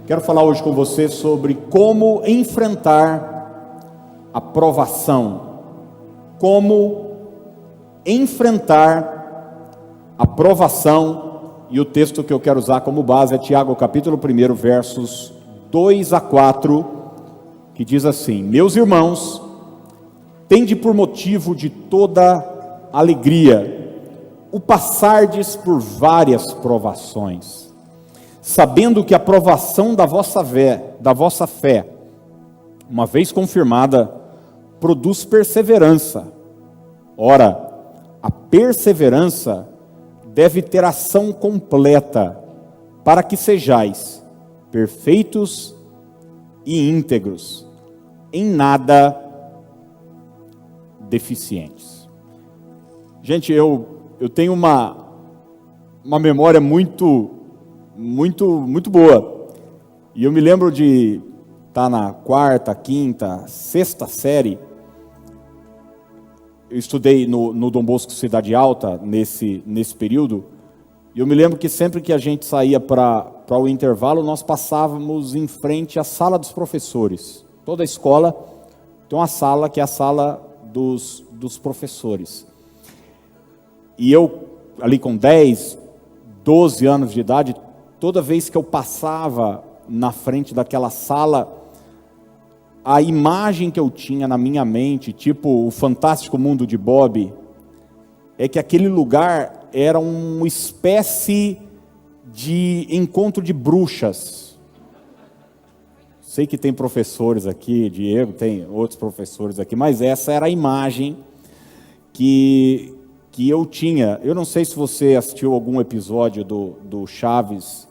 Quero falar hoje com você sobre como enfrentar a provação. Como enfrentar a provação. E o texto que eu quero usar como base é Tiago capítulo 1, versos 2 a 4, que diz assim: Meus irmãos, tende por motivo de toda alegria o passardes por várias provações, sabendo que a provação da vossa fé, uma vez confirmada, produz perseverança. Ora, a perseverança deve ter ação completa, para que sejais perfeitos e íntegros, em nada deficientes. Gente, eu tenho uma memória muito boa, e eu me lembro de estar na quarta, quinta, sexta série. Eu estudei no Dom Bosco Cidade Alta nesse período, e eu me lembro que sempre que a gente saía para o intervalo, nós passávamos em frente à sala dos professores. Toda a escola tem uma sala que é a sala dos professores. E eu, ali com 10, 12 anos de idade, toda vez que eu passava na frente daquela sala, a imagem que eu tinha na minha mente, tipo o Fantástico Mundo de Bob, é que aquele lugar era uma espécie de encontro de bruxas. Sei que tem professores aqui, Diego, tem outros professores aqui, mas essa era a imagem que eu tinha. Eu não sei se você assistiu algum episódio do Chaves,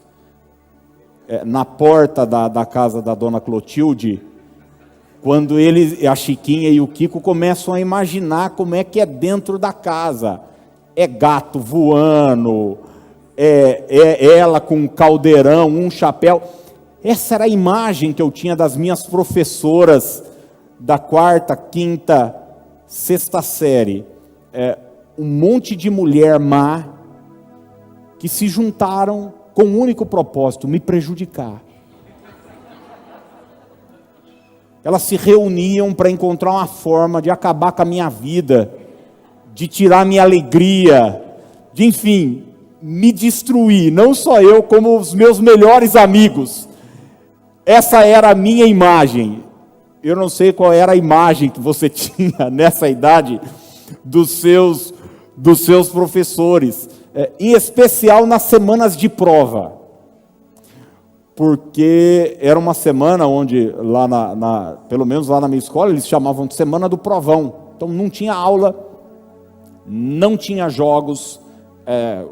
na porta da casa da dona Clotilde, quando a Chiquinha e o Kiko começam a imaginar como é que é dentro da casa. É gato voando, é ela com um caldeirão, um chapéu. Essa era a imagem que eu tinha das minhas professoras da quarta, quinta, sexta série. Um monte de mulher má que se juntaram com um único propósito: me prejudicar. Elas se reuniam para encontrar uma forma de acabar com a minha vida, de tirar a minha alegria, de, enfim, me destruir. Não só eu, como os meus melhores amigos. Essa era a minha imagem. Eu não sei qual era a imagem que você tinha nessa idade dos seus professores, em especial nas semanas de prova. Porque era uma semana onde, pelo menos lá na minha escola, eles chamavam de semana do provão. Então não tinha aula, não tinha jogos,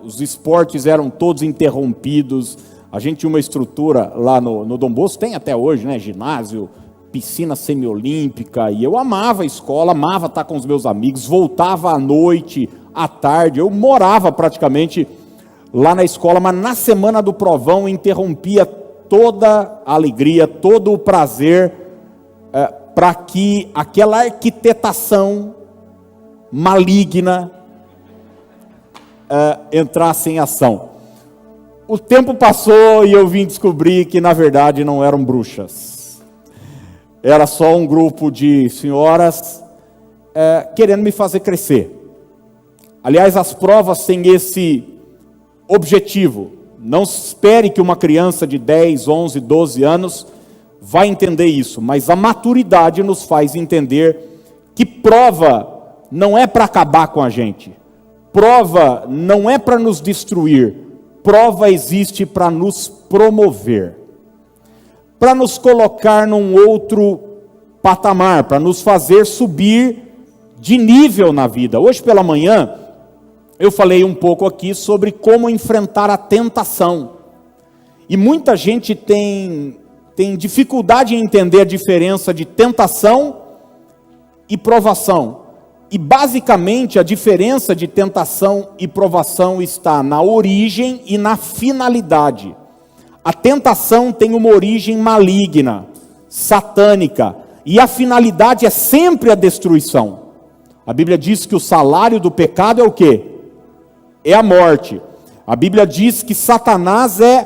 os esportes eram todos interrompidos. A gente tinha uma estrutura lá no Dom Bosco, tem até hoje, né? Ginásio, piscina semiolímpica, e eu amava a escola, amava estar com os meus amigos, voltava à noite, à tarde, eu morava praticamente lá na escola, mas na semana do provão interrompia toda a alegria, todo o prazer, para que aquela arquitetação maligna entrasse em ação. O tempo passou e eu vim descobrir que na verdade não eram bruxas. Era só um grupo de senhoras querendo me fazer crescer. Aliás, as provas têm esse objetivo. Não espere que uma criança de 10, 11, 12 anos vai entender isso, mas a maturidade nos faz entender que prova não é para acabar com a gente, prova não é para nos destruir, prova existe para nos promover, para nos colocar num outro patamar, para nos fazer subir de nível na vida. Hoje pela manhã, eu falei um pouco aqui sobre como enfrentar a tentação. E muita gente tem dificuldade em entender a diferença de tentação e provação. E basicamente a diferença de tentação e provação está na origem e na finalidade. A tentação tem uma origem maligna, satânica, e a finalidade é sempre a destruição. A Bíblia diz que o salário do pecado é o quê? É a morte. A Bíblia diz que Satanás é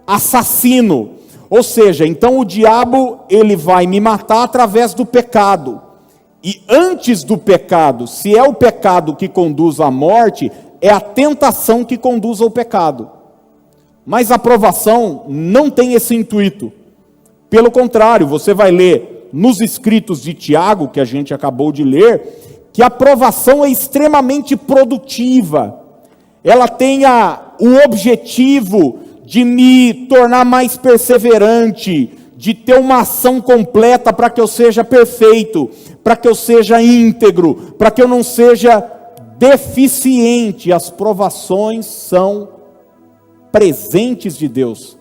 assassino. Ou seja, então o diabo, ele vai me matar através do pecado. E antes do pecado, se é o pecado que conduz à morte, é a tentação que conduz ao pecado. Mas a provação não tem esse intuito. Pelo contrário, você vai ler nos escritos de Tiago, que a gente acabou de ler, que a provação é extremamente produtiva. Ela tem o objetivo de me tornar mais perseverante, de ter uma ação completa para que eu seja perfeito, para que eu seja íntegro, para que eu não seja deficiente. As provações são presentes de Deus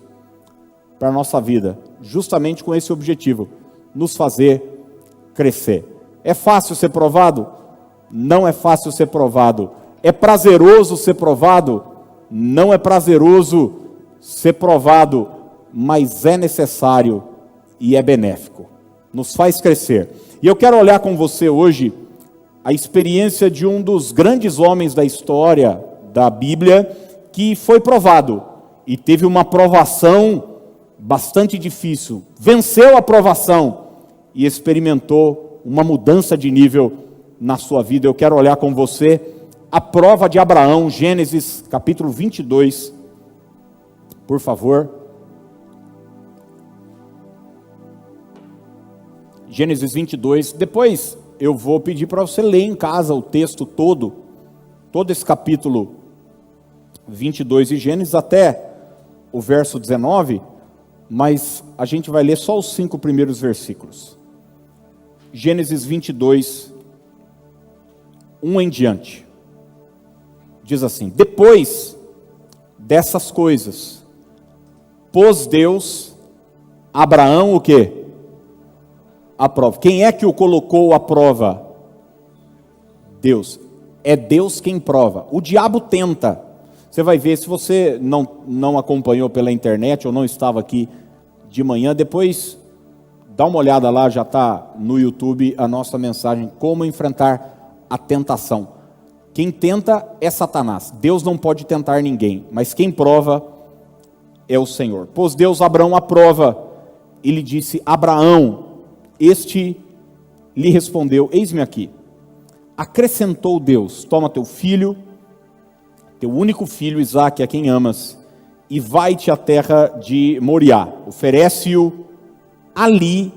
para a nossa vida, justamente com esse objetivo, nos fazer crescer. É fácil ser provado? Não é fácil ser provado. É prazeroso ser provado? Não é prazeroso ser provado, mas é necessário e é benéfico. Nos faz crescer. E eu quero olhar com você hoje a experiência de um dos grandes homens da história da Bíblia, que foi provado e teve uma provação bastante difícil, venceu a provação e experimentou uma mudança de nível na sua vida. Eu quero olhar com você a prova de Abraão, Gênesis capítulo 22, por favor. Gênesis 22, depois eu vou pedir para você ler em casa o texto todo esse capítulo 22 de Gênesis até o verso 19, mas a gente vai ler só os 5 primeiros versículos. Gênesis 22, 1 em diante. Diz assim: depois dessas coisas, pôs Deus Abraão o quê? A prova. Quem é que o colocou à prova? Deus. É Deus quem prova. O diabo tenta. Você vai ver, se você não acompanhou pela internet ou não estava aqui de manhã, depois dá uma olhada lá, já está no YouTube a nossa mensagem, como enfrentar a tentação. Quem tenta é Satanás. Deus não pode tentar ninguém, mas quem prova é o Senhor. Pôs Deus Abraão à prova, e lhe disse: Abraão. Este lhe respondeu: eis-me aqui. Acrescentou Deus: toma teu filho, teu único filho Isaque, a quem amas, e vai-te à terra de Moriá. Oferece-o ali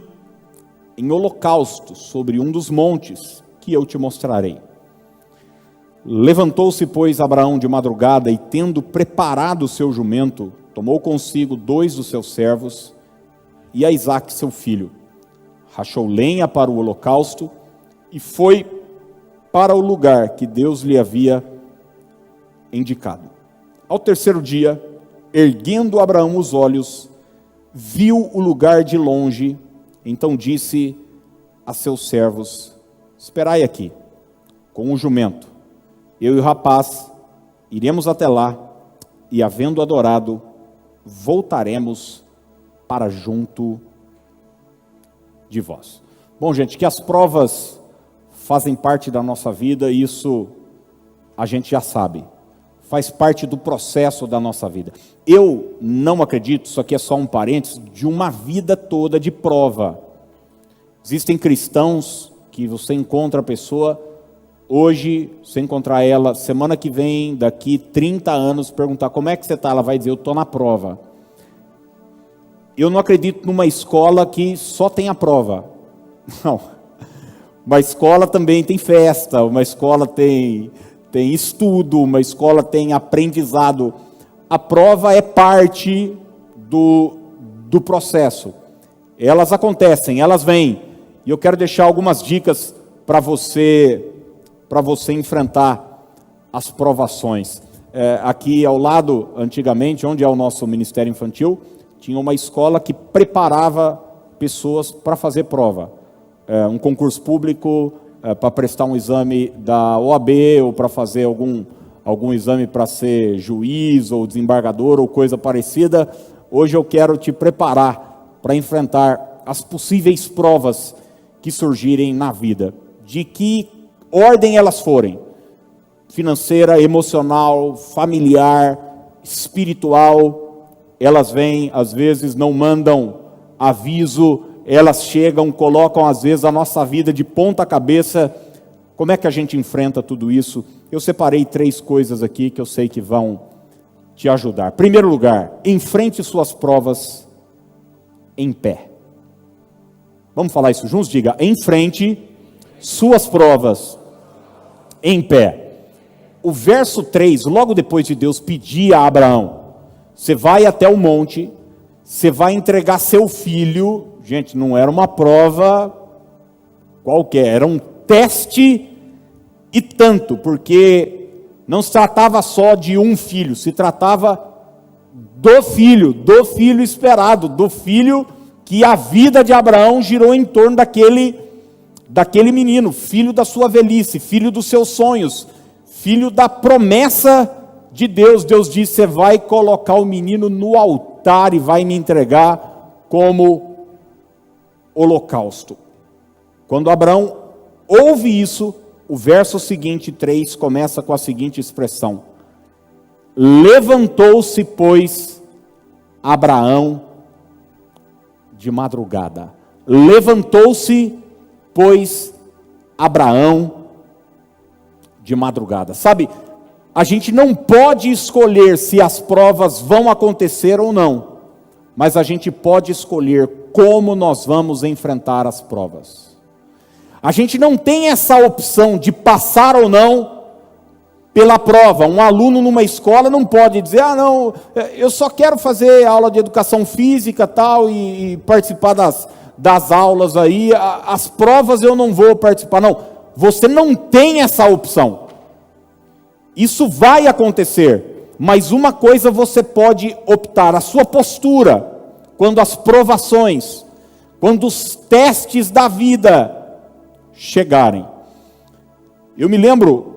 em holocausto sobre um dos montes que eu te mostrarei. Levantou-se, pois, Abraão de madrugada, e tendo preparado o seu jumento, tomou consigo 2 dos seus servos e a Isaque seu filho. Rachou lenha para o holocausto e foi para o lugar que Deus lhe havia indicado. Ao terceiro dia, erguendo Abraão os olhos, viu o lugar de longe. Então disse a seus servos: esperai aqui, com o jumento. Eu e o rapaz iremos até lá, e havendo adorado, voltaremos para junto de vós. Bom, gente, que as provas fazem parte da nossa vida, isso a gente já sabe. Faz parte do processo da nossa vida. Eu não acredito, isso aqui é só um parênteses, de uma vida toda de prova. Existem cristãos que você encontra a pessoa, hoje, você encontrar ela, semana que vem, daqui 30 anos, perguntar como é que você está, ela vai dizer: eu estou na prova. Eu não acredito numa escola que só tem a prova. Não. Uma escola também tem festa, uma escola tem estudo, uma escola tem aprendizado. A prova é parte do processo. Elas acontecem, elas vêm. E eu quero deixar algumas dicas para você enfrentar as provações. Aqui ao lado, antigamente, onde é o nosso Ministério Infantil, tinha uma escola que preparava pessoas para fazer prova. Um concurso público, para prestar um exame da OAB, ou para fazer algum exame para ser juiz, ou desembargador, ou coisa parecida. Hoje eu quero te preparar para enfrentar as possíveis provas que surgirem na vida. De que ordem elas forem. Financeira, emocional, familiar, espiritual. elas vêm, às vezes não mandam aviso, elas chegam, colocam às vezes a nossa vida de ponta cabeça. Como é que a gente enfrenta tudo isso? Eu separei 3 coisas aqui que eu sei que vão te ajudar. Primeiro lugar, enfrente suas provas em pé. Vamos falar isso juntos? Diga, enfrente suas provas em pé. O verso 3, logo depois de Deus pedir a Abraão, você vai até o monte, você vai entregar seu filho. Gente, não era uma prova qualquer, era um teste e tanto, porque não se tratava só de um filho, se tratava do filho esperado, do filho que a vida de Abraão girou em torno daquele menino, filho da sua velhice, filho dos seus sonhos, filho da promessa de Deus. Deus disse: você vai colocar o menino no altar e vai me entregar como holocausto. Quando Abraão ouve isso, o verso seguinte, 3, começa com a seguinte expressão: levantou-se, pois, Abraão de madrugada. Levantou-se, pois, Abraão de madrugada. Sabe, a gente não pode escolher se as provas vão acontecer ou não, mas a gente pode escolher como nós vamos enfrentar as provas. A gente não tem essa opção de passar ou não pela prova. Um aluno numa escola não pode dizer: ah, não, eu só quero fazer aula de educação física tal, e participar das aulas aí, as provas eu não vou participar. Não, você não tem essa opção. Isso vai acontecer, mas uma coisa você pode optar: a sua postura, quando as provações, quando os testes da vida chegarem. Eu me lembro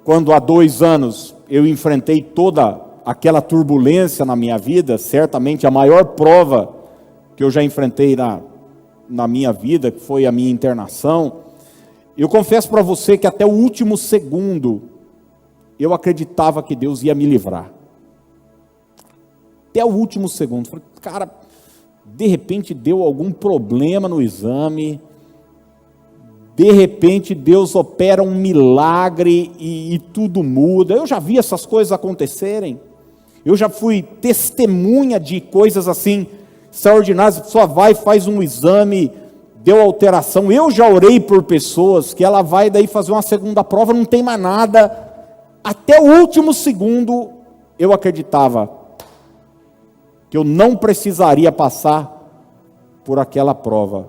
quando há 2 anos eu enfrentei toda aquela turbulência na minha vida, certamente a maior prova que eu já enfrentei na minha vida, que foi a minha internação. Eu confesso para você que até o último segundo eu acreditava que Deus ia me livrar. Até o último segundo. Falei, cara, de repente deu algum problema no exame, de repente Deus opera um milagre e tudo muda. Eu já vi essas coisas acontecerem. Eu já fui testemunha de coisas assim extraordinárias. A pessoa vai, faz um exame, deu alteração. Eu já orei por pessoas que ela vai daí fazer uma segunda prova, não tem mais nada. Até o último segundo eu acreditava que eu não precisaria passar por aquela prova.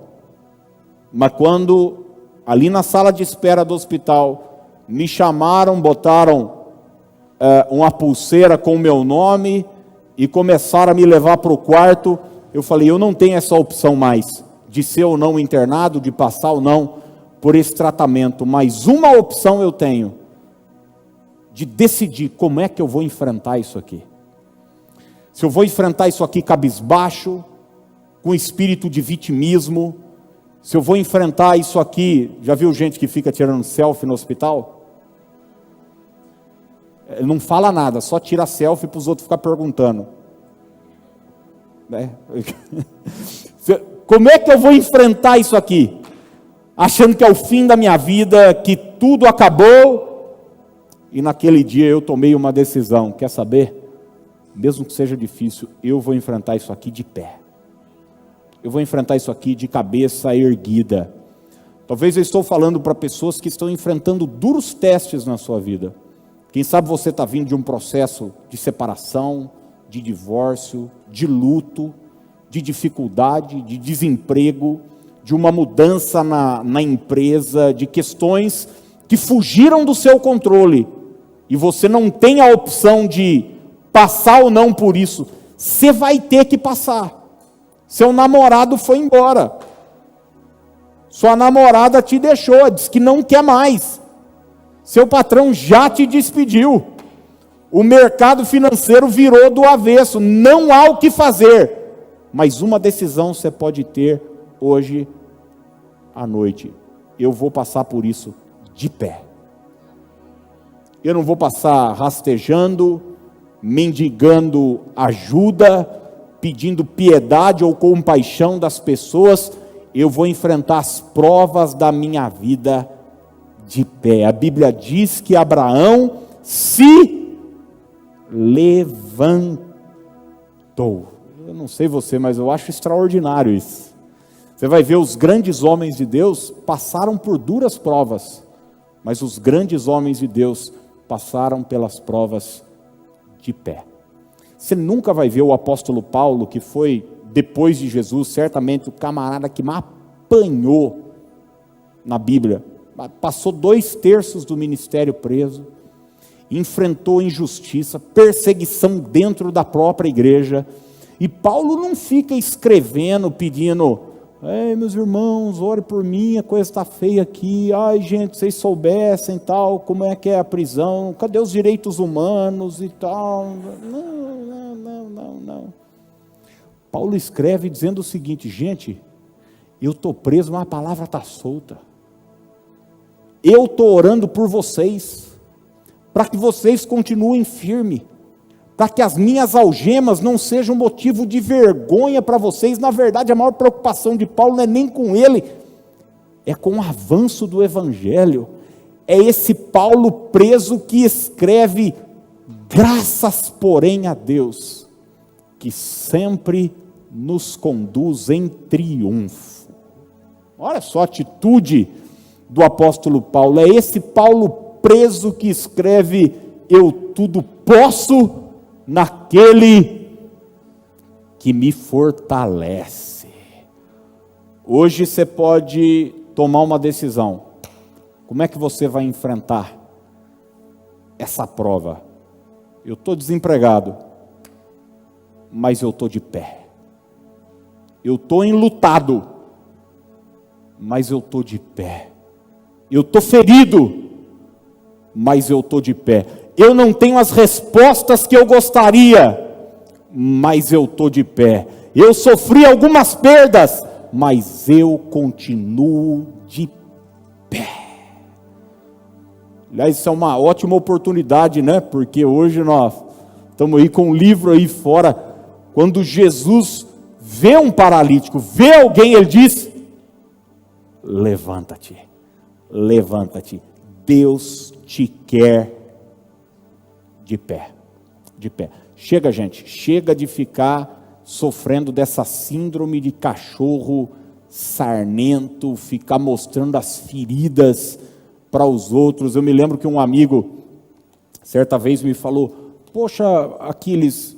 Mas quando ali na sala de espera do hospital me chamaram, botaram uma pulseira com o meu nome e começaram a me levar para o quarto, eu falei: eu não tenho essa opção mais de ser ou não internado, de passar ou não por esse tratamento, mas uma opção eu tenho: de decidir como é que eu vou enfrentar isso aqui. Se eu vou enfrentar isso aqui cabisbaixo, com espírito de vitimismo, se eu vou enfrentar isso aqui. Já viu gente que fica tirando selfie no hospital? Ele não fala nada, só tira selfie para os outros ficar perguntando. Como é que eu vou enfrentar isso aqui? Achando que é o fim da minha vida, que tudo acabou. E naquele dia eu tomei uma decisão: quer saber? Mesmo que seja difícil, eu vou enfrentar isso aqui de pé. Eu vou enfrentar isso aqui de cabeça erguida. Talvez eu estou falando para pessoas que estão enfrentando duros testes na sua vida. Quem sabe você está vindo de um processo de separação, de divórcio, de luto, de dificuldade, de desemprego, de uma mudança na empresa, de questões que fugiram do seu controle. E você não tem a opção de passar ou não por isso. Você vai ter que passar. Seu namorado foi embora. Sua namorada te deixou, diz que não quer mais. Seu patrão já te despediu. O mercado financeiro virou do avesso. Não há o que fazer. Mas uma decisão você pode ter hoje à noite: eu vou passar por isso de pé. Eu não vou passar rastejando, mendigando ajuda, pedindo piedade ou compaixão das pessoas, eu vou enfrentar as provas da minha vida de pé. A Bíblia diz que Abraão se levantou. Eu não sei você, mas eu acho extraordinário isso. Você vai ver, os grandes homens de Deus passaram por duras provas, mas os grandes homens de Deus passaram pelas provas de pé. Você nunca vai ver o apóstolo Paulo, que foi, depois de Jesus, certamente o camarada que mais apanhou na Bíblia. Passou 2/3 do ministério preso, enfrentou injustiça, perseguição dentro da própria igreja. E Paulo não fica escrevendo, pedindo: ei, meus irmãos, ore por mim, a coisa está feia aqui. Ai, gente, vocês soubessem tal, como é que é a prisão, cadê os direitos humanos e tal. Não. Paulo escreve dizendo o seguinte: gente, eu estou preso, mas a palavra está solta. Eu estou orando por vocês, para que vocês continuem firmes, para que as minhas algemas não sejam motivo de vergonha para vocês. Na verdade, a maior preocupação de Paulo não é nem com ele, é com o avanço do Evangelho. É esse Paulo preso que escreve: graças, porém, a Deus, que sempre nos conduz em triunfo. Olha só a atitude do apóstolo Paulo. É esse Paulo preso que escreve: eu tudo posso naquele que me fortalece. Hoje você pode tomar uma decisão. Como é que você vai enfrentar essa prova? Eu estou desempregado, mas eu estou de pé. Eu estou enlutado, mas eu estou de pé. Eu estou ferido, mas eu estou de pé. Eu não tenho as respostas que eu gostaria, mas eu estou de pé. Eu sofri algumas perdas, mas eu continuo de pé. Aliás, isso é uma ótima oportunidade, né? Porque hoje nós estamos aí com um livro aí fora. Quando Jesus vê um paralítico, vê alguém, ele diz: levanta-te, levanta-te. Deus te quer de pé, de pé. Chega, gente, chega de ficar sofrendo dessa síndrome de cachorro sarnento, ficar mostrando as feridas para os outros. Eu me lembro que um amigo, certa vez, me falou: poxa, Aquiles,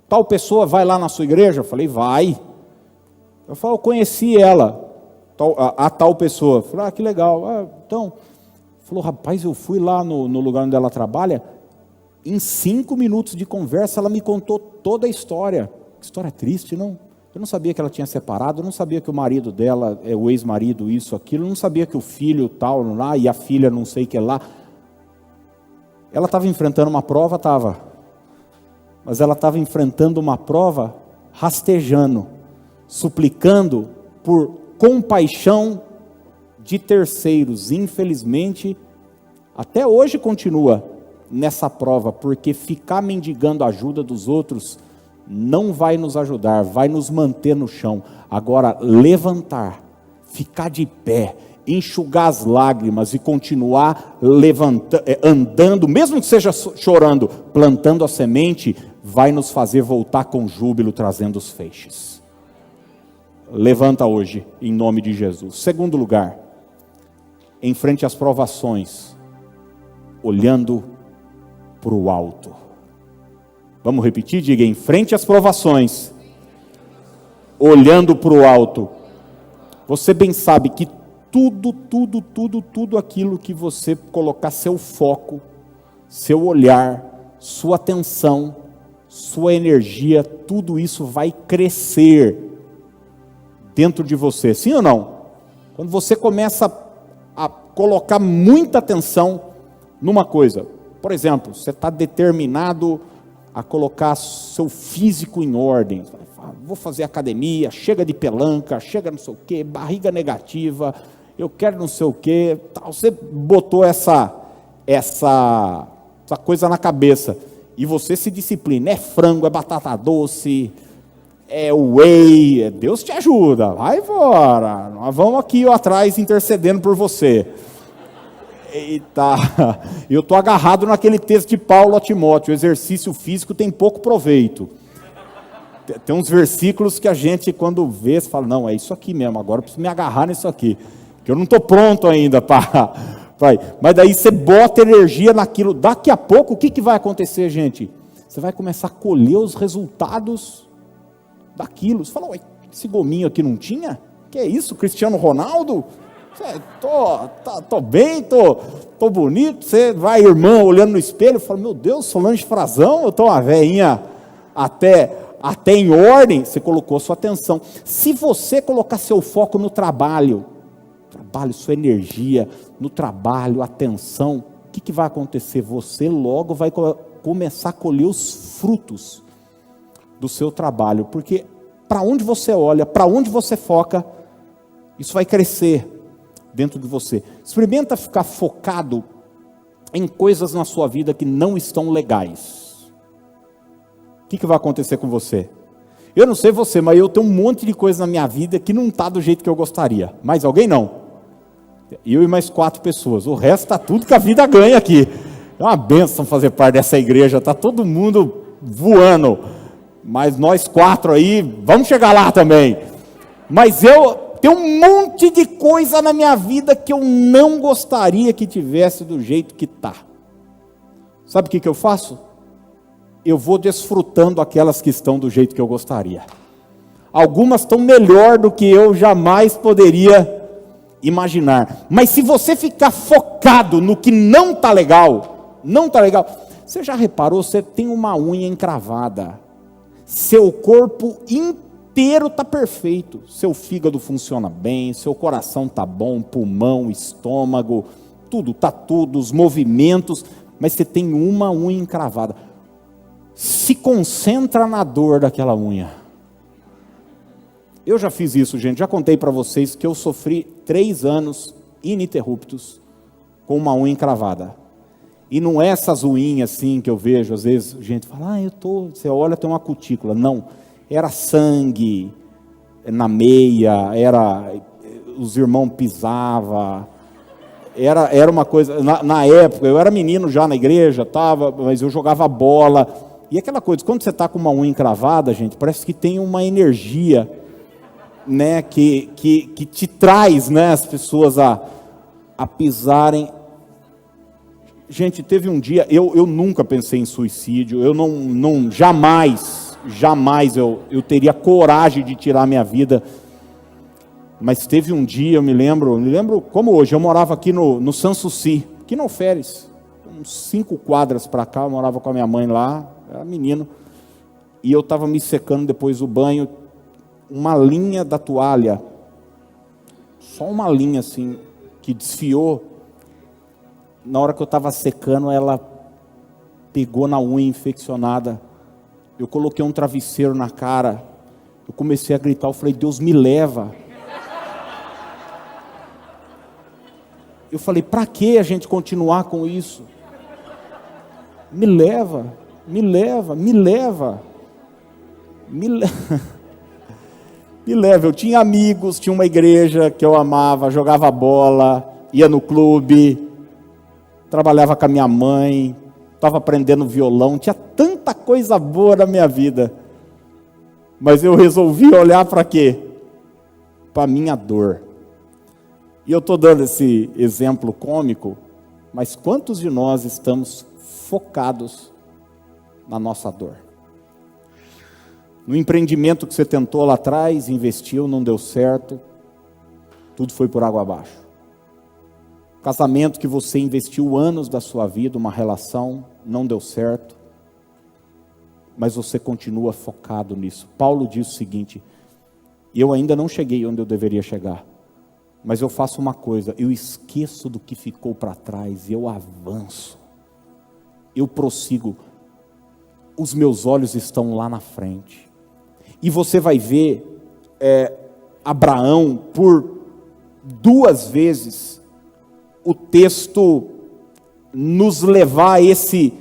tal pessoa vai lá na sua igreja? Eu falei: vai. Eu falei: eu conheci ela, a tal pessoa. Eu falei: ah, que legal. Então, falou: rapaz, eu fui lá no lugar onde ela trabalha, em 5 minutos de conversa ela me contou toda a história. Que história triste, não? Eu não sabia que ela tinha separado, eu não sabia que o marido dela é o ex-marido, isso, aquilo, eu não sabia que o filho tal lá, e a filha não sei o que lá. Ela estava enfrentando uma prova, mas ela estava enfrentando uma prova rastejando, suplicando por compaixão de terceiros. Infelizmente, até hoje continua nessa prova, porque ficar mendigando a ajuda dos outros não vai nos ajudar, vai nos manter no chão. Agora, levantar, ficar de pé, enxugar as lágrimas e continuar andando, mesmo que seja chorando, plantando a semente, vai nos fazer voltar com júbilo, trazendo os feixes. Levanta hoje, em nome de Jesus. Segundo lugar, enfrente as provações, olhando para o alto. Vamos repetir? Diga: em frente às provações, olhando para o alto. Você bem sabe que tudo aquilo que você colocar seu foco, seu olhar, sua atenção, sua energia, tudo isso vai crescer dentro de você. Sim ou não? Quando você começa a colocar muita atenção numa coisa, por exemplo, você está determinado a colocar seu físico em ordem. Vou fazer academia, chega de pelanca, chega não sei o quê, barriga negativa, eu quero não sei o quê. Você botou essa coisa na cabeça e você se disciplina. É frango, é batata doce, é whey, Deus te ajuda, vai embora, nós vamos aqui atrás intercedendo por você. Eita, eu estou agarrado naquele texto de Paulo a Timóteo, o exercício físico tem pouco proveito. Tem uns versículos que a gente, quando vê, você fala, não, é isso aqui mesmo, agora eu preciso me agarrar nisso aqui, que eu não estou pronto ainda para... Mas daí você bota energia naquilo, daqui a pouco, o que vai acontecer, gente? Você vai começar a colher os resultados daquilo. Você fala, ué, esse gominho aqui não tinha? Que é isso, Cristiano Ronaldo? Tô bem, tô bonito. Você vai, irmã, olhando no espelho, fala, meu Deus, Solange Frazão, eu tô uma velhinha até em ordem. Você colocou sua atenção. Se você colocar seu foco no trabalho, sua energia no trabalho, atenção, o que vai acontecer? Você logo vai começar a colher os frutos do seu trabalho, porque para onde você olha, para onde você foca, isso vai crescer dentro de você. Experimenta ficar focado em coisas na sua vida que não estão legais. O que vai acontecer com você? Eu não sei você, mas eu tenho um monte de coisa na minha vida que não está do jeito que eu gostaria. Mais alguém não? Eu e mais 4 pessoas. O resto está tudo que a vida ganha aqui. É uma bênção fazer parte dessa igreja. Está todo mundo voando. Mas nós 4 aí, vamos chegar lá também. Mas eu tenho um monte de coisa na minha vida que eu não gostaria que tivesse do jeito que está. Sabe o que eu faço? Eu vou desfrutando aquelas que estão do jeito que eu gostaria. Algumas estão melhor do que eu jamais poderia imaginar. Mas se você ficar focado no que não está legal, você já reparou, você tem uma unha encravada, seu corpo inteiro está perfeito, seu fígado funciona bem, seu coração está bom, pulmão, estômago, tudo, os movimentos, mas você tem uma unha encravada. Se concentra na dor daquela unha. Eu já fiz isso, gente, já contei para vocês que eu sofri 3 anos ininterruptos com uma unha encravada. E não é essas unhas assim que eu vejo, às vezes, gente fala, você olha, tem uma cutícula. Não, era sangue na meia, os irmãos pisavam, era uma coisa, na época, eu era menino já na igreja, mas eu jogava bola, e aquela coisa, quando você está com uma unha encravada, gente, parece que tem uma energia, né, que te traz, né, as pessoas a pisarem. Gente, teve um dia, eu nunca pensei em suicídio, eu não jamais eu teria coragem de tirar minha vida, mas teve um dia, eu me lembro como hoje, eu morava aqui no Sanssouci, aqui no Alferes, uns 5 quadras para cá, eu morava com a minha mãe lá, era menino, e eu estava me secando depois do banho, uma linha da toalha, só uma linha assim, que desfiou, na hora que eu estava secando, ela pegou na unha infeccionada, eu coloquei um travesseiro na cara, eu comecei a gritar, eu falei, Deus me leva. Eu falei, para que a gente continuar com isso? Me leva, me leva, me leva, me leva. Me leva, eu tinha amigos, tinha uma igreja que eu amava, jogava bola, ia no clube, trabalhava com a minha mãe, estava aprendendo violão, tinha tanta coisa boa na minha vida, mas eu resolvi olhar para quê? Para a minha dor. E eu estou dando esse exemplo cômico, mas quantos de nós estamos focados na nossa dor? No empreendimento que você tentou lá atrás, investiu, não deu certo, tudo foi por água abaixo. Casamento que você investiu anos da sua vida, uma relação, não deu certo, mas você continua focado nisso. Paulo diz o seguinte, eu ainda não cheguei onde eu deveria chegar, mas eu faço uma coisa, eu esqueço do que ficou para trás, eu avanço, eu prossigo, os meus olhos estão lá na frente. E você vai ver Abraão, por 2 vezes, o texto nos levar a esse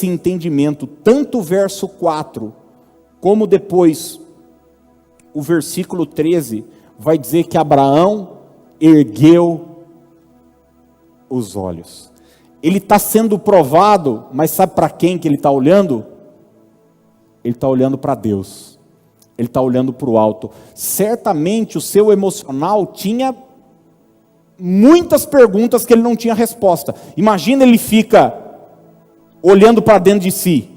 entendimento, tanto o verso 4, como depois o versículo 13 vai dizer que Abraão ergueu os olhos. Ele está sendo provado, mas sabe para quem que ele está olhando? Ele está olhando para Deus. Ele está olhando para o alto. Certamente o seu emocional tinha muitas perguntas que ele não tinha resposta. Imagina, ele fica olhando para dentro de si,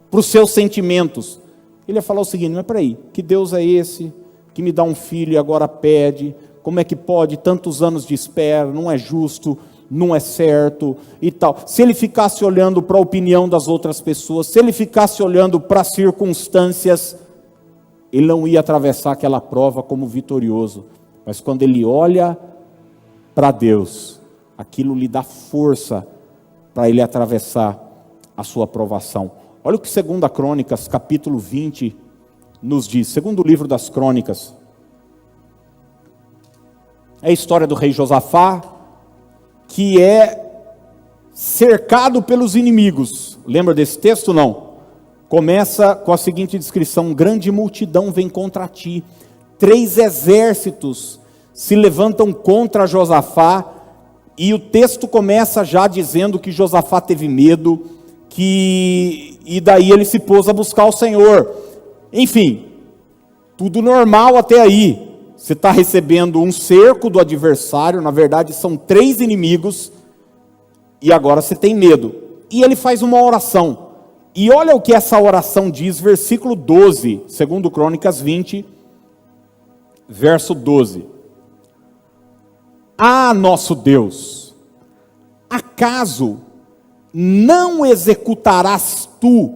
para os seus sentimentos. Ele ia falar o seguinte: mas peraí, que Deus é esse que me dá um filho e agora pede? Como é que pode? Tantos anos de espera, não é justo, não é certo e tal. Se ele ficasse olhando para a opinião das outras pessoas, se ele ficasse olhando para as circunstâncias, ele não ia atravessar aquela prova como vitorioso. Mas quando ele olha para Deus, aquilo lhe dá força para ele atravessar a sua provação. Olha o que 2 Crônicas, capítulo 20, nos diz. Segundo livro das Crônicas. É a história do rei Josafá, que é cercado pelos inimigos. Lembra desse texto, não? Começa com a seguinte descrição: grande multidão vem contra ti, 3 exércitos se levantam contra Josafá, e o texto começa já dizendo que Josafá teve medo, e daí ele se pôs a buscar o Senhor. Enfim, tudo normal até aí. Você está recebendo um cerco do adversário, na verdade são 3 inimigos, e agora você tem medo. E ele faz uma oração, e olha o que essa oração diz, versículo 12, 2 Crônicas 20, verso 12. Ah, nosso Deus, acaso não executarás tu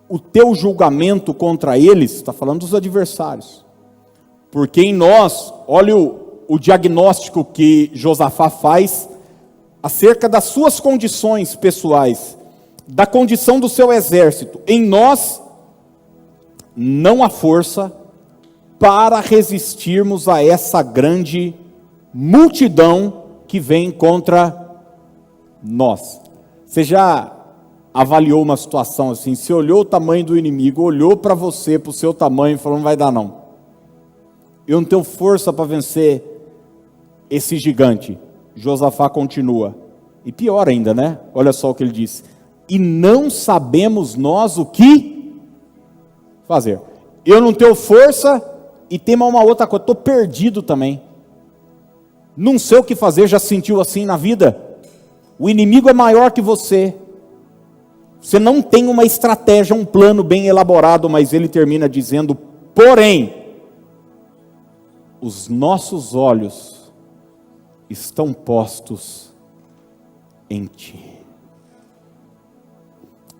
o teu julgamento contra eles? Está falando dos adversários. Porque em nós, olha o diagnóstico que Josafá faz acerca das suas condições pessoais, da condição do seu exército. Em nós não há força para resistirmos a essa grande multidão que vem contra nós. Você já avaliou uma situação assim? Você olhou o tamanho do inimigo, olhou para você, para o seu tamanho e falou: não vai dar não. Eu não tenho força para vencer esse gigante. Josafá continua. E pior ainda, né? Olha só o que ele diz: e não sabemos nós o que fazer. Eu não tenho força, e tem uma outra coisa, estou perdido também. Não sei o que fazer. Já sentiu assim na vida? O inimigo é maior que você. Você não tem uma estratégia, um plano bem elaborado, mas ele termina dizendo: porém, os nossos olhos estão postos em ti.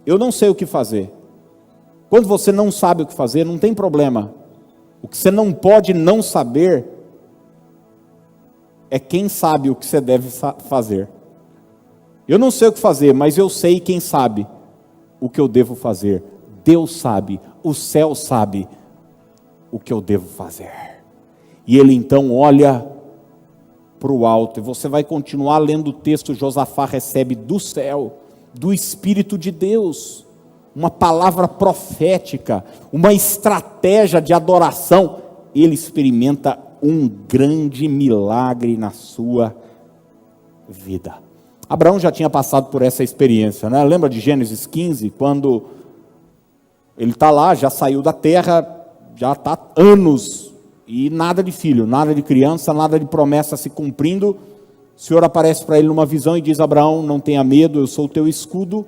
Eu não sei o que fazer. Quando você não sabe o que fazer, não tem problema. O que você não pode não saber é quem sabe o que você deve fazer. Eu não sei o que fazer, mas eu sei quem sabe o que eu devo fazer. Deus sabe, o céu sabe o que eu devo fazer. E ele então olha para o alto, e você vai continuar lendo o texto. Josafá recebe do céu, do Espírito de Deus, uma palavra profética, uma estratégia de adoração. Ele experimenta um grande milagre na sua vida. Abraão já tinha passado por essa experiência, né? Lembra de Gênesis 15, quando ele está lá, já saiu da terra, já está anos, e nada de filho, nada de criança, nada de promessa se cumprindo. O Senhor aparece para ele numa visão e diz: Abraão, não tenha medo, eu sou o teu escudo,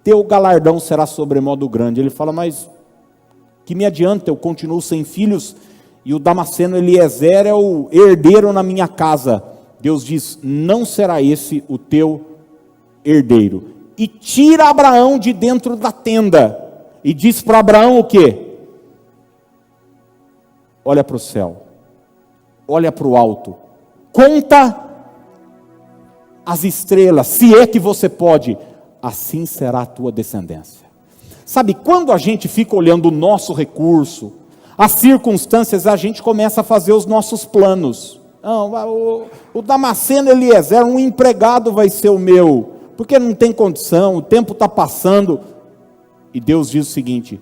teu galardão será sobremodo grande. Ele fala: mas que me adianta, eu continuo sem filhos, e o Damasceno Eliezer é o herdeiro na minha casa. Deus diz: não será esse o teu herdeiro. E tira Abraão de dentro da tenda, e diz para Abraão o quê? Olha para o céu, olha para o alto, conta as estrelas, se é que você pode, assim será a tua descendência. Sabe, quando a gente fica olhando o nosso recurso, as circunstâncias, a gente começa a fazer os nossos planos. Não, o Damasceno Eliezer, um empregado vai ser o meu, porque não tem condição, o tempo está passando. E Deus diz o seguinte: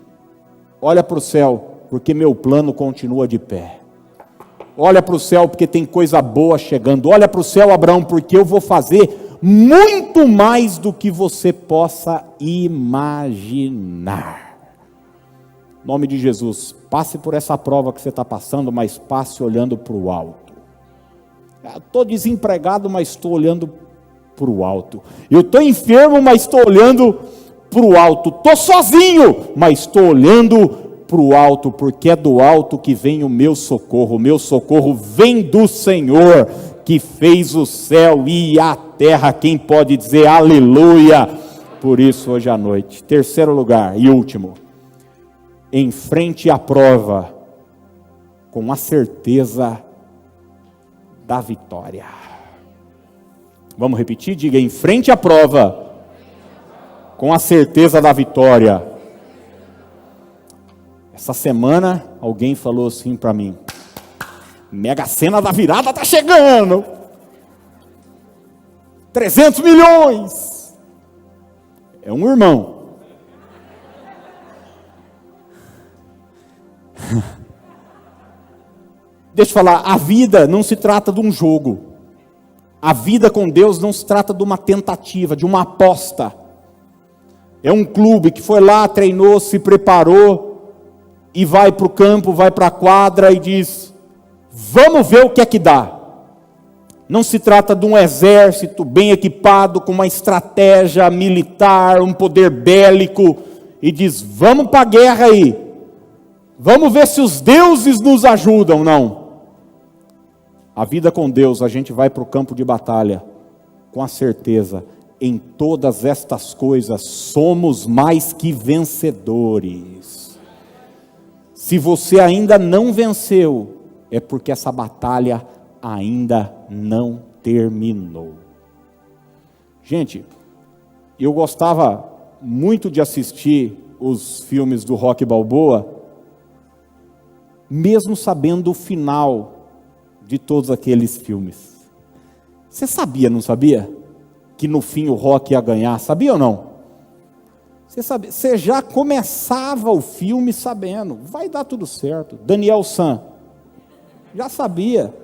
Olha para o céu, porque meu plano continua de pé. Olha para o céu, porque tem coisa boa chegando. Olha para o céu, Abraão, porque eu vou fazer muito mais do que você possa imaginar. Em nome de Jesus, passe por essa prova que você está passando, mas passe olhando para o alto. Estou desempregado, mas estou olhando para o alto. Eu estou enfermo, mas estou olhando para o alto. Estou sozinho, mas estou olhando para o alto, porque é do alto que vem o meu socorro. O meu socorro vem do Senhor, que fez o céu e a terra. Quem pode dizer aleluia por isso hoje à noite? Terceiro lugar e último, enfrente a prova com a certeza da vitória. Vamos repetir? Diga: enfrente a prova com a certeza da vitória. Essa semana alguém falou assim para mim: Mega Sena da virada está chegando, 300 milhões. É um irmão. Deixa eu falar, a vida não se trata de um jogo. A vida com Deus não se trata de uma tentativa, de uma aposta. É um clube que foi lá, treinou, se preparou e vai para o campo, vai para a quadra e diz: vamos ver o que é que dá. Não se trata de um exército bem equipado, com uma estratégia militar, um poder bélico, e diz: vamos para a guerra aí. Vamos ver se os deuses nos ajudam. Não. A vida com Deus, a gente vai para o campo de batalha com a certeza: em todas estas coisas somos mais que vencedores. Se você ainda não venceu, é porque essa batalha ainda não terminou. Gente, eu gostava muito de assistir os filmes do Rocky Balboa, mesmo sabendo o final de todos aqueles filmes. Você sabia, não sabia? Que no fim o Rocky ia ganhar, sabia ou não? Você sabia? Você já começava o filme sabendo, vai dar tudo certo. Daniel San, já sabia,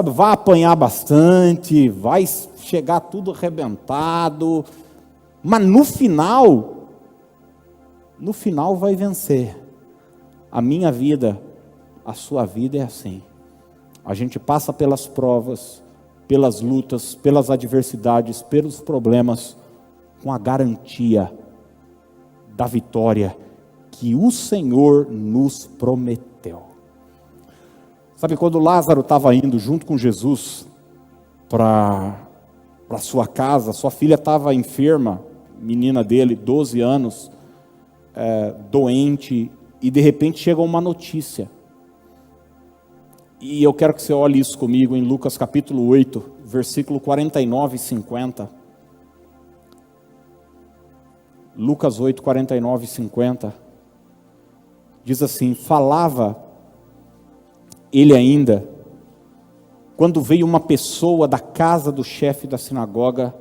vai apanhar bastante, vai chegar tudo arrebentado, mas no final vai vencer. A minha vida, a sua vida é assim. A gente passa pelas provas, pelas lutas, pelas adversidades, pelos problemas, com a garantia da vitória que o Senhor nos prometeu. Sabe, quando Lázaro estava indo junto com Jesus para sua casa, sua filha estava enferma, menina dele, 12 anos, doente, e de repente chega uma notícia. E eu quero que você olhe isso comigo em Lucas capítulo 8, versículo 49 e 50. Lucas 8, 49 e 50. Diz assim: falava ele ainda, quando veio uma pessoa da casa do chefe da sinagoga,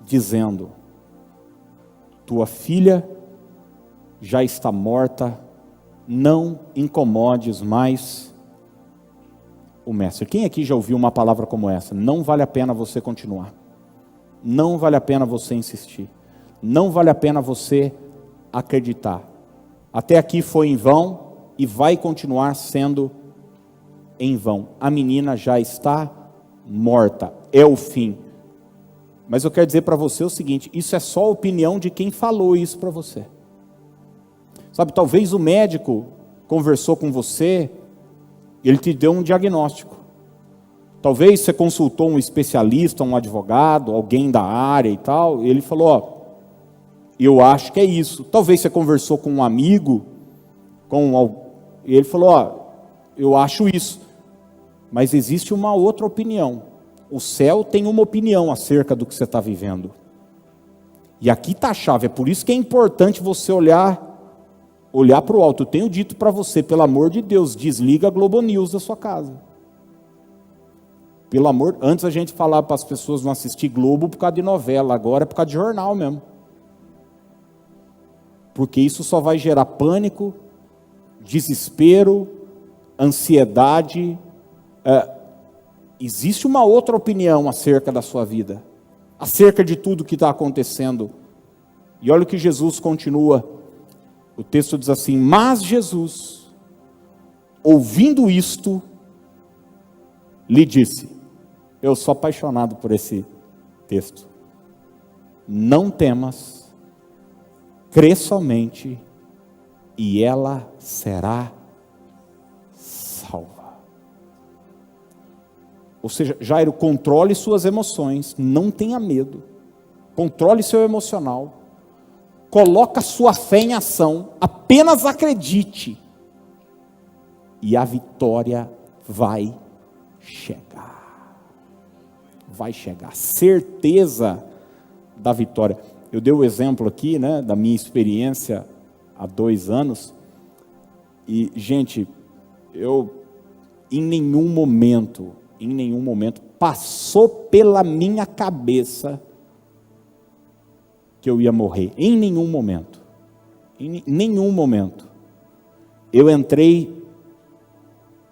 dizendo: tua filha já está morta, não incomodes mais o mestre. Quem aqui já ouviu uma palavra como essa? Não vale a pena você continuar. Não vale a pena você insistir. Não vale a pena você acreditar. Até aqui foi em vão e vai continuar sendo em vão. A menina já está morta. É o fim. Mas eu quero dizer para você o seguinte: isso é só a opinião de quem falou isso para você. Sabe, talvez o médico conversou com você, ele te deu um diagnóstico. Talvez você consultou um especialista, um advogado, alguém da área e tal, e ele falou: ó, eu acho que é isso. Talvez você conversou com um amigo, e ele falou: ó, eu acho isso. Mas existe uma outra opinião. O céu tem uma opinião acerca do que você está vivendo. E aqui está a chave. É por isso que é importante você olhar para o alto. Eu tenho dito para você, pelo amor de Deus, desliga a Globo News da sua casa. Pelo amor, antes a gente falava para as pessoas não assistir Globo por causa de novela, agora é por causa de jornal mesmo. porque isso só vai gerar pânico, desespero, ansiedade. Existe uma outra opinião acerca da sua vida, acerca de tudo que está acontecendo. E olha o que Jesus continua. O texto diz assim: mas Jesus, ouvindo isto, lhe disse. Eu sou apaixonado por esse texto. Não temas, crê somente, e ela será salva. Ou seja, Jairo, controle suas emoções, não tenha medo, controle seu emocional, coloca sua fé em ação, apenas acredite, e a vitória vai chegar. Vai chegar, certeza da vitória. Eu dei o exemplo aqui, né, da minha experiência há 2 anos, e gente, eu em nenhum momento passou pela minha cabeça que eu ia morrer, em nenhum momento, eu entrei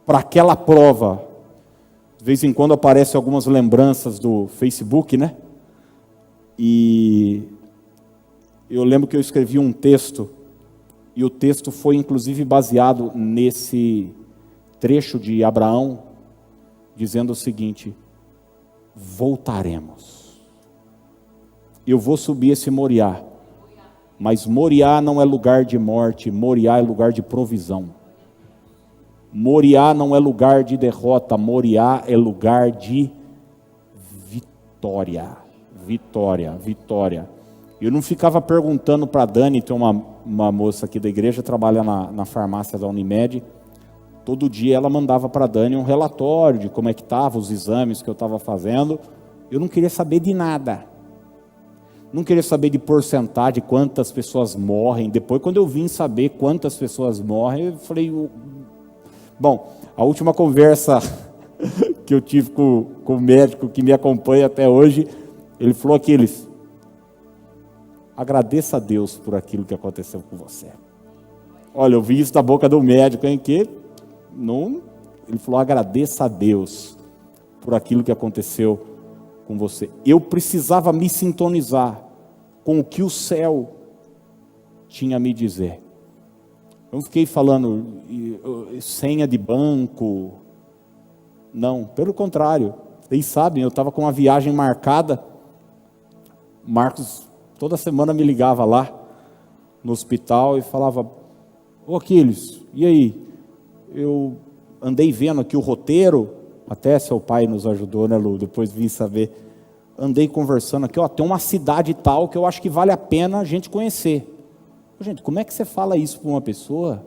para aquela prova. De vez em quando aparecem algumas lembranças do Facebook, né? E eu lembro que eu escrevi um texto, e o texto foi inclusive baseado nesse trecho de Abraão, dizendo o seguinte: voltaremos. Eu vou subir esse Moriá, mas Moriá não é lugar de morte, Moriá é lugar de provisão. Moriá não é lugar de derrota, Moriá é lugar de vitória. Vitória. Eu não ficava perguntando para a Dani, tem uma moça aqui da igreja, trabalha na farmácia da Unimed. Todo dia ela mandava para a Dani um relatório de como é que estavam os exames que eu estava fazendo. Eu não queria saber de nada. Não queria saber de porcentagem, quantas pessoas morrem. Depois, quando eu vim saber quantas pessoas morrem, eu falei... Bom, a última conversa que eu tive com o médico que me acompanha até hoje, ele falou: Aquiles, agradeça a Deus por aquilo que aconteceu com você. Olha, eu vi isso da boca do médico, hein, que não, ele falou: agradeça a Deus por aquilo que aconteceu com você. Eu precisava me sintonizar com o que o céu tinha a me dizer. Eu não fiquei falando senha de banco, não, pelo contrário. Vocês sabem, eu estava com uma viagem marcada. Marcos toda semana me ligava lá no hospital e falava: ô Aquiles, e aí? Eu andei vendo aqui o roteiro, até seu pai nos ajudou, né, Lu? Depois vim saber. Andei conversando aqui, ó, tem uma cidade tal que eu acho que vale a pena a gente conhecer. Gente, como é que você fala isso para uma pessoa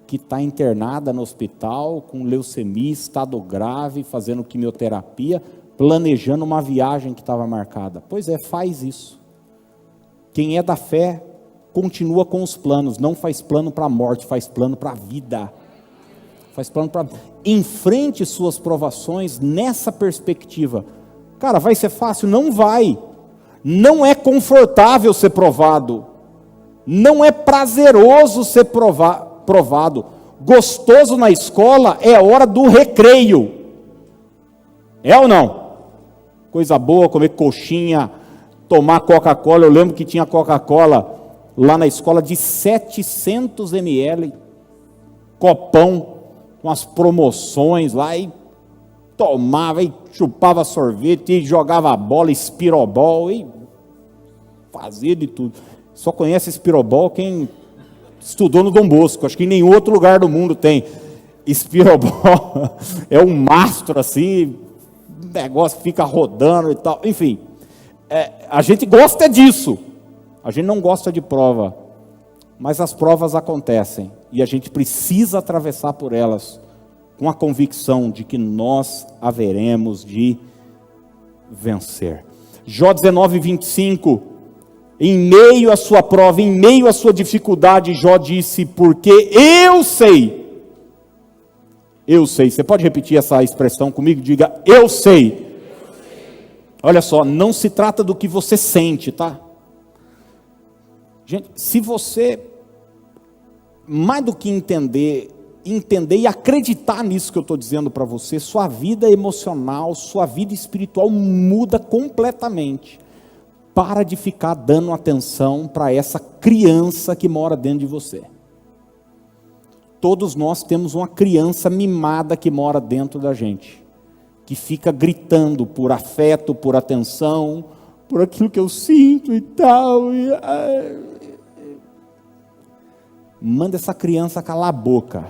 que está internada no hospital com leucemia, estado grave, fazendo quimioterapia, planejando uma viagem que estava marcada? Pois é, faz isso. Quem é da fé continua com os planos, não faz plano para a morte, faz plano para a vida. Faz plano para... Enfrente suas provações nessa perspectiva. Cara, vai ser fácil? Não vai. Não é confortável ser provado. Não é prazeroso ser provado. Gostoso na escola é a hora do recreio. É ou não? Coisa boa, comer coxinha, tomar Coca-Cola. Eu lembro que tinha Coca-Cola lá na escola de 700 ml. Copão, com as promoções lá, e tomava, e chupava sorvete, e jogava bola, espirobol, e fazia de tudo. Só conhece espirobol quem estudou no Dom Bosco. Acho que em nenhum outro lugar do mundo tem. Espirobol é um mastro assim, o negócio fica rodando e tal. Enfim, a gente gosta disso. A gente não gosta de prova. Mas as provas acontecem. E a gente precisa atravessar por elas com a convicção de que nós haveremos de vencer. Jó 19:25. Em meio à sua prova, em meio à sua dificuldade, Jó disse: porque eu sei. Eu sei. Você pode repetir essa expressão comigo? Diga: eu sei. Olha só, não se trata do que você sente, tá? Gente, se você, mais do que entender e acreditar nisso que eu estou dizendo para você, sua vida emocional, sua vida espiritual muda completamente. Para de ficar dando atenção para essa criança que mora dentro de você. Todos nós temos uma criança mimada que mora dentro da gente, que fica gritando por afeto, por atenção, por aquilo que eu sinto e tal. Manda essa criança calar a boca.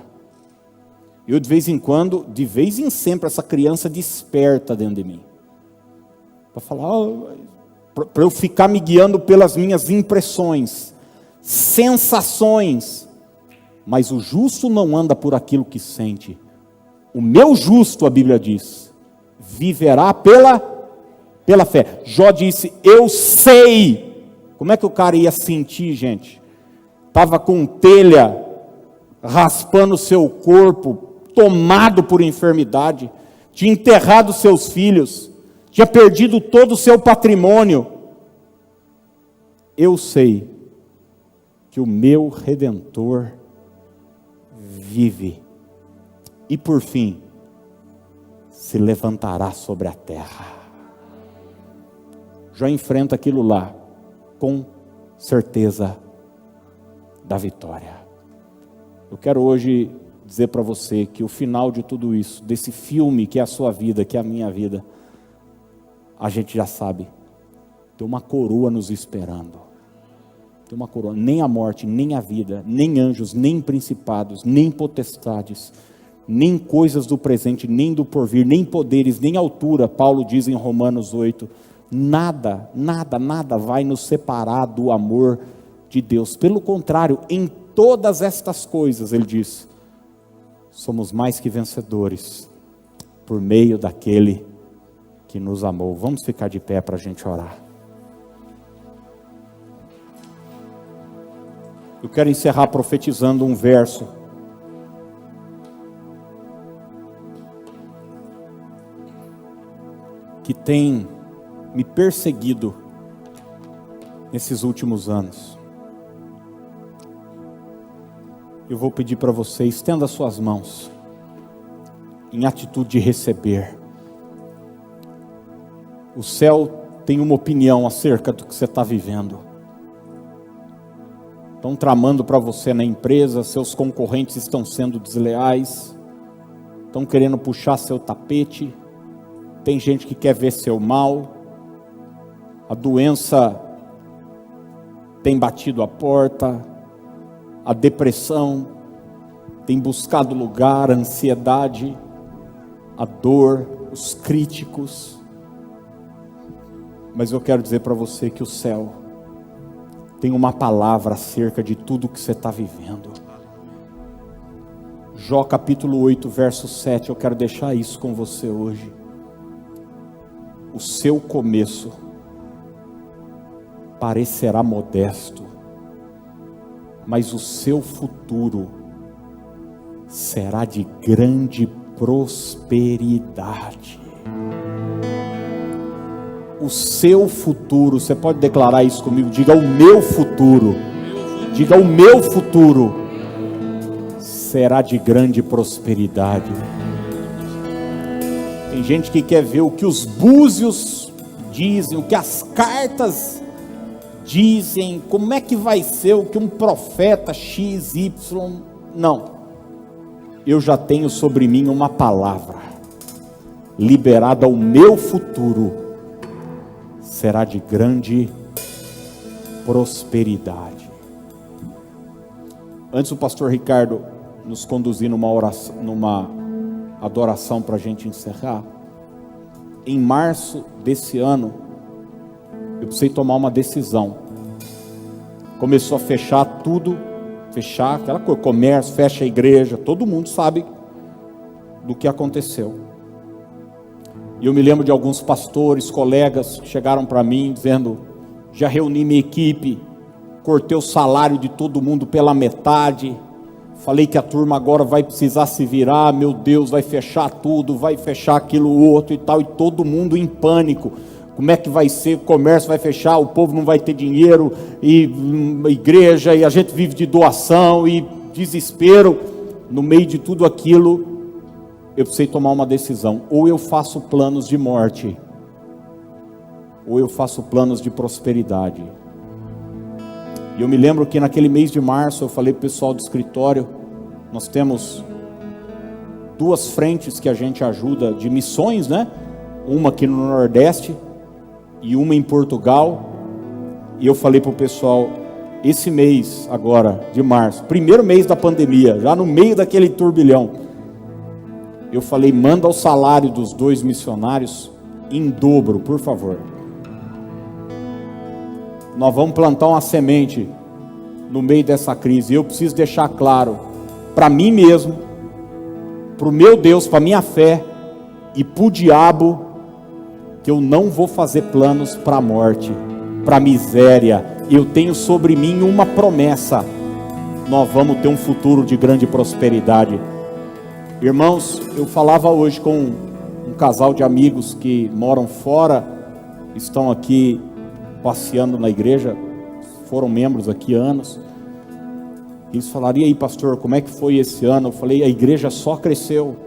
Eu de vez em sempre, essa criança desperta dentro de mim. Para falar, para eu ficar me guiando pelas minhas impressões, sensações. Mas o justo não anda por aquilo que sente. O meu justo, a Bíblia diz, viverá pela fé. Jó disse, eu sei. Como é que o cara ia sentir, gente? Estava com telha, raspando o seu corpo, tomado por enfermidade, tinha enterrado seus filhos, tinha perdido todo o seu patrimônio. Eu sei que o meu Redentor vive e por fim se levantará sobre a terra. Já enfrenta aquilo lá com certeza da vitória. Eu quero hoje dizer para você que o final de tudo isso, desse filme que é a sua vida, que é a minha vida, a gente já sabe, tem uma coroa nos esperando. Tem uma coroa, nem a morte, nem a vida, nem anjos, nem principados, nem potestades, nem coisas do presente, nem do porvir, nem poderes, nem altura, Paulo diz em Romanos 8, nada vai nos separar do amor de Deus. Pelo contrário, em todas estas coisas, ele diz, somos mais que vencedores, por meio daquele que nos amou. Vamos ficar de pé para a gente orar. Eu quero encerrar profetizando um verso que tem me perseguido nesses últimos anos. Eu vou pedir para você, estenda suas mãos em atitude de receber. O céu tem uma opinião acerca do que você está vivendo. Estão tramando para você na empresa, seus concorrentes estão sendo desleais, estão querendo puxar seu tapete, tem gente que quer ver seu mal, a doença tem batido a porta, a depressão tem buscado lugar, a ansiedade, a dor, os críticos. Mas eu quero dizer para você que o céu tem uma palavra acerca de tudo que você está vivendo. Jó capítulo 8, verso 7, eu quero deixar isso com você hoje. O seu começo parecerá modesto, mas o seu futuro será de grande prosperidade. O seu futuro, você pode declarar isso comigo? Diga o meu futuro. Diga o meu futuro será de grande prosperidade. Tem gente que quer ver o que os búzios dizem, o que as cartas dizem, como é que vai ser o que um profeta XY. Não. Eu já tenho sobre mim uma palavra liberada. O meu futuro será de grande prosperidade. Antes o pastor Ricardo nos conduzir numa oração, numa adoração para a gente encerrar, em março desse ano, eu precisei tomar uma decisão. Começou a fechar tudo, fechar aquela coisa, comércio, fecha a igreja, todo mundo sabe do que aconteceu. E eu me lembro de alguns pastores, colegas, que chegaram para mim dizendo, já reuni minha equipe, cortei o salário de todo mundo pela metade, falei que a turma agora vai precisar se virar, meu Deus, vai fechar tudo, vai fechar aquilo outro e tal, e todo mundo em pânico, como é que vai ser, o comércio vai fechar, o povo não vai ter dinheiro, e igreja, e a gente vive de doação, e desespero. No meio de tudo aquilo, eu precisei tomar uma decisão: ou eu faço planos de morte, ou eu faço planos de prosperidade. E eu me lembro que naquele mês de março, eu falei para o pessoal do escritório, nós temos 2 frentes que a gente ajuda de missões, né? Uma aqui no Nordeste e uma em Portugal. E eu falei para o pessoal, esse mês agora, de março, primeiro mês da pandemia, já no meio daquele turbilhão, eu falei, manda o salário dos 2 missionários em dobro, por favor. Nós vamos plantar uma semente no meio dessa crise. Eu preciso deixar claro para mim mesmo, para o meu Deus, para a minha fé e para o diabo, que eu não vou fazer planos para a morte, para a miséria. Eu tenho sobre mim uma promessa: nós vamos ter um futuro de grande prosperidade. Irmãos, eu falava hoje com um casal de amigos que moram fora, estão aqui passeando na igreja, foram membros aqui há anos. Eles falaram, e aí pastor, como é que foi esse ano? Eu falei, a igreja só cresceu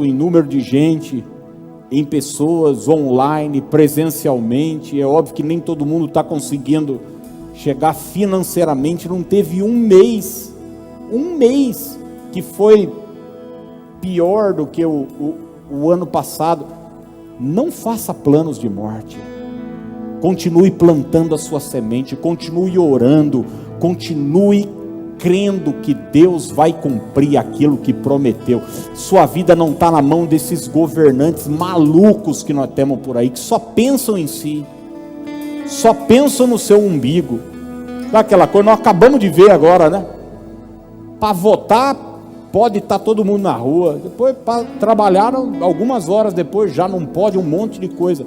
em número de gente, em pessoas, online, presencialmente. É óbvio que nem todo mundo está conseguindo chegar financeiramente. Não teve um mês que foi pior do que o ano passado. Não faça planos de morte. Continue plantando a sua semente, continue orando, continue crendo que Deus vai cumprir aquilo que prometeu. Sua vida não está na mão desses governantes malucos que nós temos por aí, que só pensam em si, só pensam no seu umbigo. Daquela coisa, nós acabamos de ver agora, né? Para votar, pode estar todo mundo na rua, depois para trabalhar, algumas horas depois já não pode, um monte de coisa.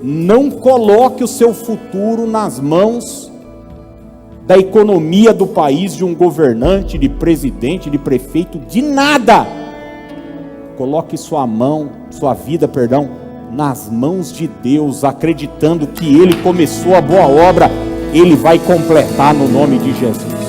Não coloque o seu futuro nas mãos da economia do país, de um governante, de presidente, de prefeito, de nada. Coloque sua vida, nas mãos de Deus, acreditando que Ele começou a boa obra, Ele vai completar no nome de Jesus.